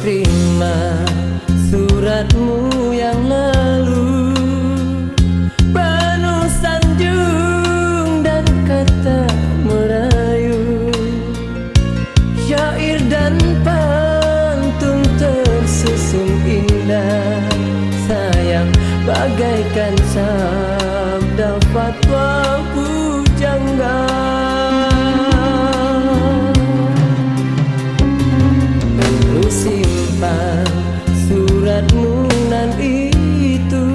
terima suratmu yang lalu, penuh sanjung dan kata merayu, syair dan pantun tersusun indah. Sayang bagaikan sabda fatwa pujangga. Ku simpan suratmu nan itu,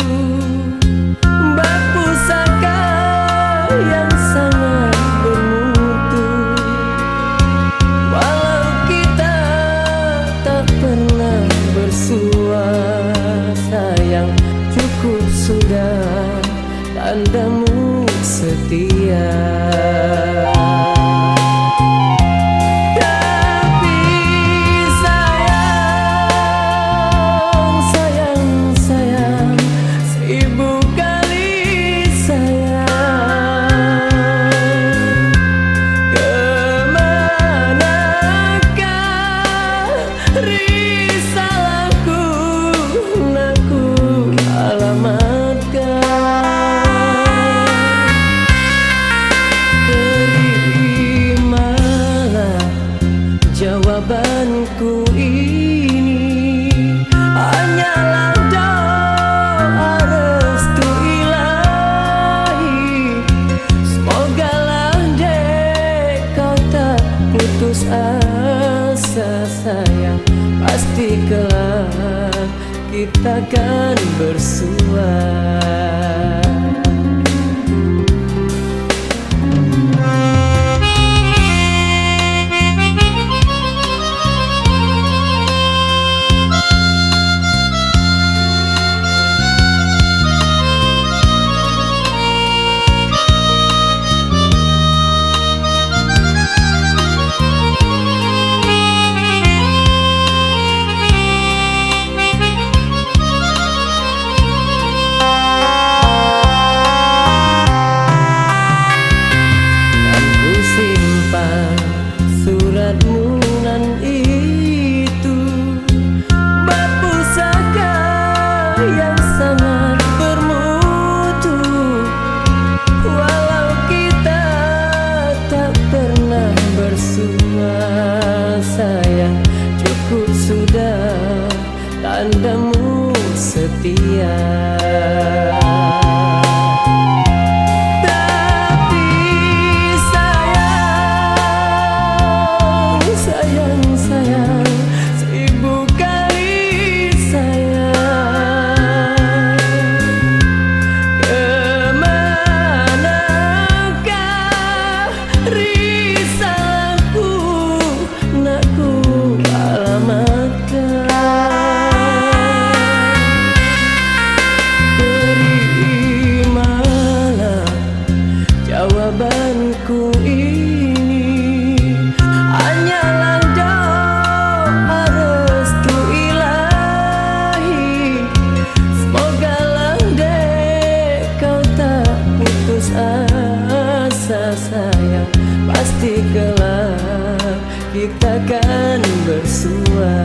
bak pusaka yang sangat bermutu. Walau kita tak pernah bersua, sayang cukup sudah tandamu setia. Jawabanku ini hanyalah doa restu ilahi. Semogalah dek kau tak putus asa, sayang pasti kelak kita kan bersua. Suratmu nan itu, bak pusaka yang sangat bermutu. Walau kita tak pernah bersua, sayang cukup sudah tandamu setia. Jawabanku ini hanyalah doa restu ilahi. Semogalah dek kau tak putus asa, sayang pasti kelak kita kan bersua.